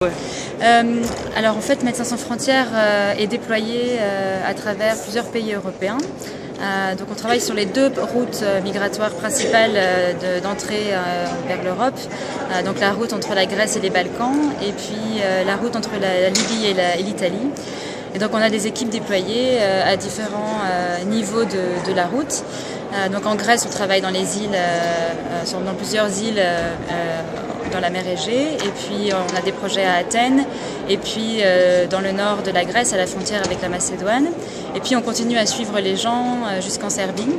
Ouais. Alors en fait, Médecins sans frontières est déployé à travers plusieurs pays européens. Donc on travaille sur les deux routes migratoires principales d'entrée vers l'Europe. Donc la route entre la Grèce et les Balkans et puis la route entre la Libye et l'Italie. Et donc on a des équipes déployées à différents niveaux de la route. Donc en Grèce, on travaille dans les îles, dans plusieurs îles dans la mer Égée, et puis on a des projets à Athènes, et puis dans le nord de la Grèce, à la frontière avec la Macédoine. Et puis on continue à suivre les gens jusqu'en Serbie.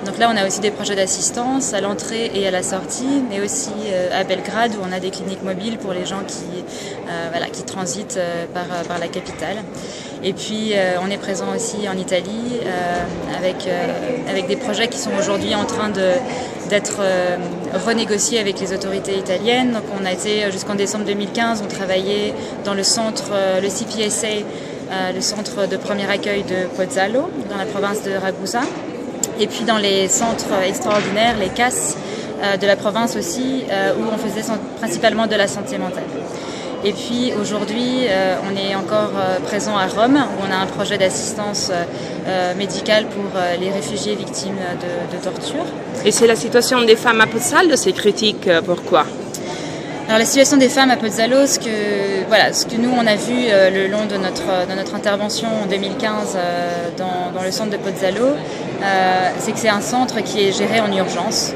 Donc là, on a aussi des projets d'assistance à l'entrée et à la sortie, mais aussi à Belgrade, où on a des cliniques mobiles pour les gens qui transitent par la capitale. Et puis on est présent aussi en Italie avec des projets qui sont aujourd'hui en train d'être renégociés avec les autorités italiennes. Donc on a été jusqu'en décembre 2015, on travaillait dans le centre, le CPSA, le centre de premier accueil de Pozzallo, dans la province de Ragusa. Et puis dans les centres extraordinaires, les CAS de la province aussi, où on faisait principalement de la santé mentale. Et puis aujourd'hui, on est encore présent à Rome, où on a un projet d'assistance médicale pour les réfugiés victimes de torture. Et c'est la situation des femmes à Pozzallo, c'est critique, pourquoi ? Alors la situation des femmes à Pozzallo, ce que nous on a vu le long de notre intervention en 2015 dans le centre de Pozzallo, c'est que c'est un centre qui est géré en urgence,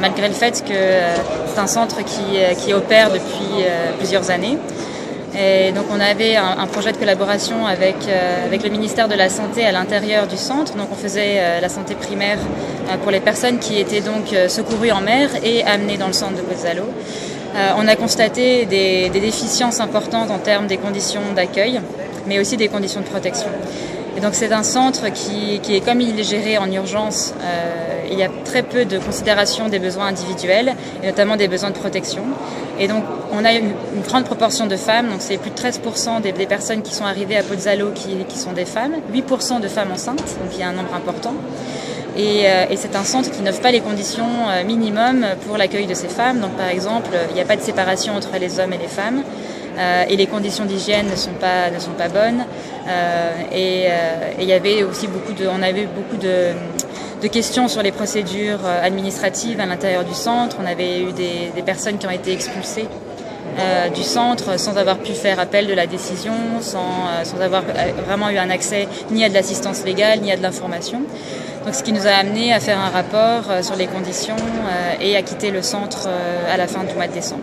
malgré le fait que c'est un centre qui opère depuis plusieurs années. Et donc on avait un projet de collaboration avec le ministère de la Santé à l'intérieur du centre. Donc on faisait la santé primaire pour les personnes qui étaient donc secourues en mer et amenées dans le centre de Pozzallo. On a constaté des déficiences importantes en termes des conditions d'accueil, mais aussi des conditions de protection. Et donc c'est un centre qui est, comme il est géré en urgence, il y a très peu de considération des besoins individuels, et notamment des besoins de protection. Et donc on a une grande proportion de femmes, donc c'est plus de 13% des personnes qui sont arrivées à Pozzallo qui sont des femmes, 8% de femmes enceintes, donc il y a un nombre important. Et c'est un centre qui n'offre pas les conditions minimum pour l'accueil de ces femmes. Donc par exemple, il n'y a pas de séparation entre les hommes et les femmes. Et les conditions d'hygiène ne sont pas bonnes. Et il y avait aussi on avait beaucoup de questions sur les procédures administratives à l'intérieur du centre. On avait eu des personnes qui ont été expulsées du centre sans avoir pu faire appel de la décision, sans avoir vraiment eu un accès ni à de l'assistance légale ni à de l'information. Donc, ce qui nous a amené à faire un rapport sur les conditions et à quitter le centre à la fin du mois de décembre.